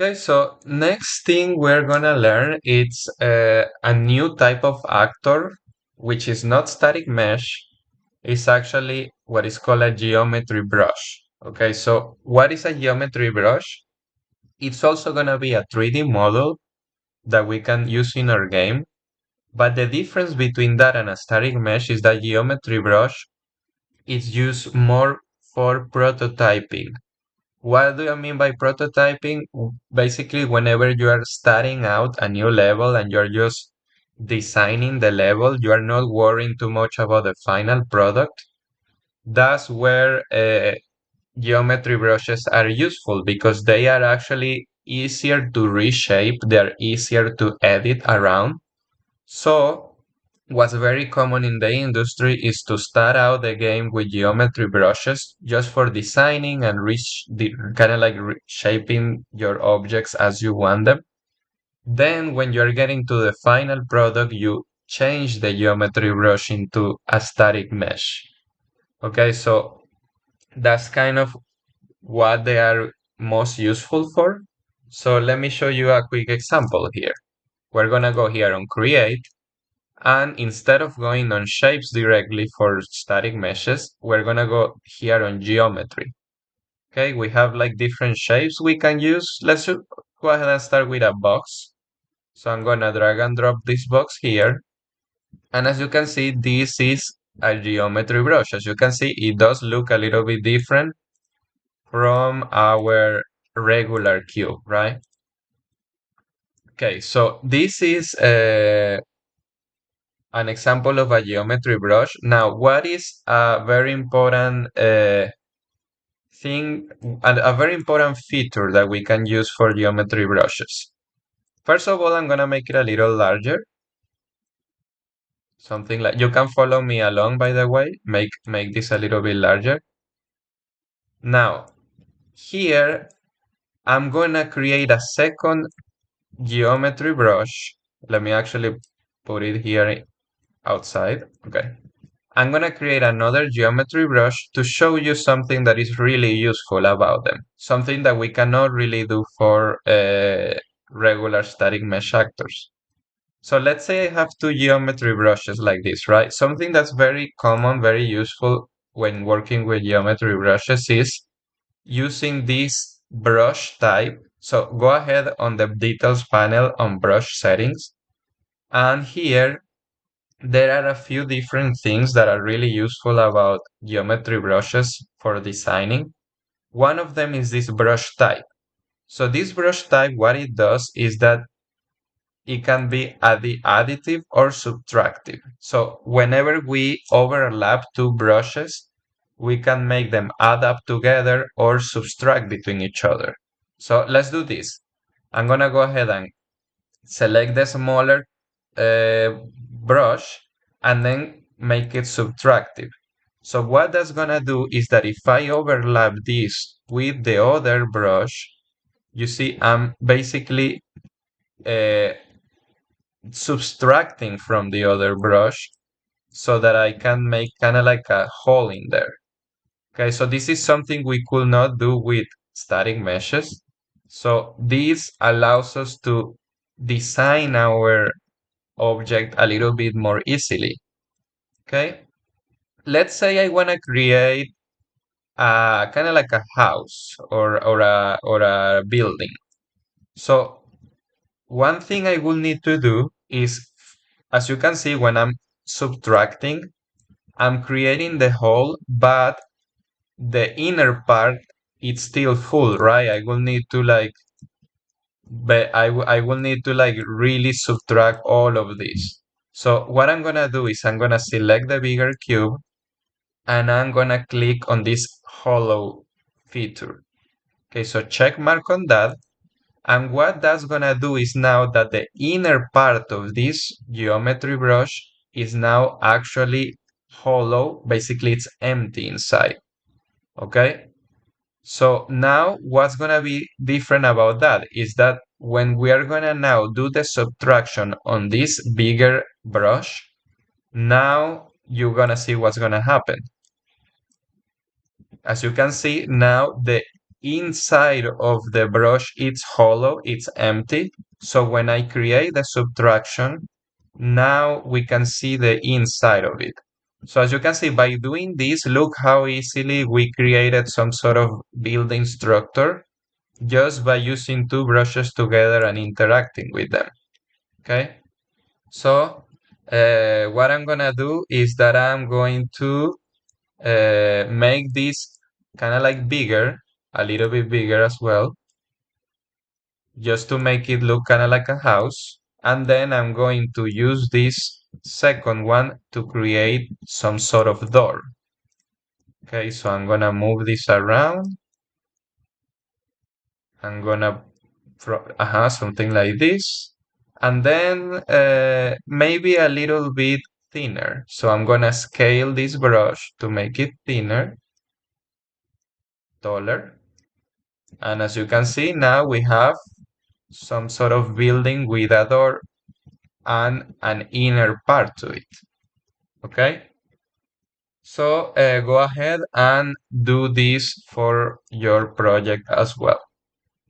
Okay, so next thing we're gonna learn is a new type of actor, which is not static mesh. It's actually what is called a geometry brush. Okay, so what is a geometry brush? It's also gonna be a 3D model that we can use in our game. But the difference between that and a static mesh is that geometry brush is used more for prototyping. What do I mean by prototyping? Basically, whenever you are starting out a new level and you're just designing the level, you are not worrying too much about the final product. That's where geometry brushes are useful because they are actually easier to reshape, they're easier to edit around. So, what's very common in the industry is to start out the game with geometry brushes just for designing and kind of like shaping your objects as you want them. Then, when you're getting to the final product, you change the geometry brush into a static mesh. Okay, so that's kind of what they are most useful for. So let me show you a quick example here. We're gonna go here on create, and instead of going on shapes directly for static meshes, we're gonna go here on geometry. Okay, we have like different shapes we can use. Go ahead and start with a box. So I'm gonna drag and drop this box here. And as you can see, this is a geometry brush. As you can see, it does look a little bit different from our regular cube, right? Okay, so this is an example of a geometry brush. Now, what is a very important thing, a very important feature that we can use for geometry brushes? First of all, I'm gonna make it a little larger. Something like, you can follow me along, by the way, make this a little bit larger. Now, here, I'm gonna create a second geometry brush. Let me actually put it here outside. Okay. I'm gonna create another geometry brush to show you something that is really useful about them. Something that we cannot really do for regular static mesh actors. So let's say I have two geometry brushes like this, right? Something that's very common, very useful when working with geometry brushes is using this brush type. So go ahead on the details panel on brush settings. And here there are a few different things that are really useful about geometry brushes for designing. One of them is this brush type. So this brush type, what it does is that it can be additive or subtractive. So whenever we overlap two brushes, we can make them add up together or subtract between each other. So let's do this. I'm gonna go ahead and select the smaller brush and then make it subtractive. So what that's gonna do is that if I overlap this with the other brush, you see I'm basically uh, subtracting from the other brush so that I can make kind of like a hole in there. Okay, so this is something we could not do with static meshes. So this allows us to design our object a little bit more easily. Okay, let's say I want to create a kind of like a house or a building. So one thing I will need to do is, as you can see, when I'm subtracting, I'm creating the hole, but the inner part it's still full, right? I will need to like, but I will need to like really subtract all of this. So what I'm gonna do is I'm gonna select the bigger cube and I'm gonna click on this hollow feature. Okay, so check mark on that. And what that's gonna do is now that the inner part of this geometry brush is now actually hollow. Basically, it's empty inside. Okay? So now what's gonna be different about that is that when we are gonna now do the subtraction on this bigger brush, now you're gonna see what's gonna happen. As you can see, now the inside of the brush it's hollow, it's empty. So when I create the subtraction, now we can see the inside of it. So as you can see, by doing this, look how easily we created some sort of building structure just by using two brushes together and interacting with them. Okay, so what I'm gonna do is that I'm going to make this kind of like bigger, a little bit bigger as well, just to make it look kind of like a house. And then I'm going to use this second one to create some sort of door. Okay, so I'm gonna move this around. I'm gonna, something like this. And then maybe a little bit thinner. So I'm gonna scale this brush to make it thinner, taller. And as you can see, now we have some sort of building with a door and an inner part to it. Okay? So go ahead and do this for your project as well.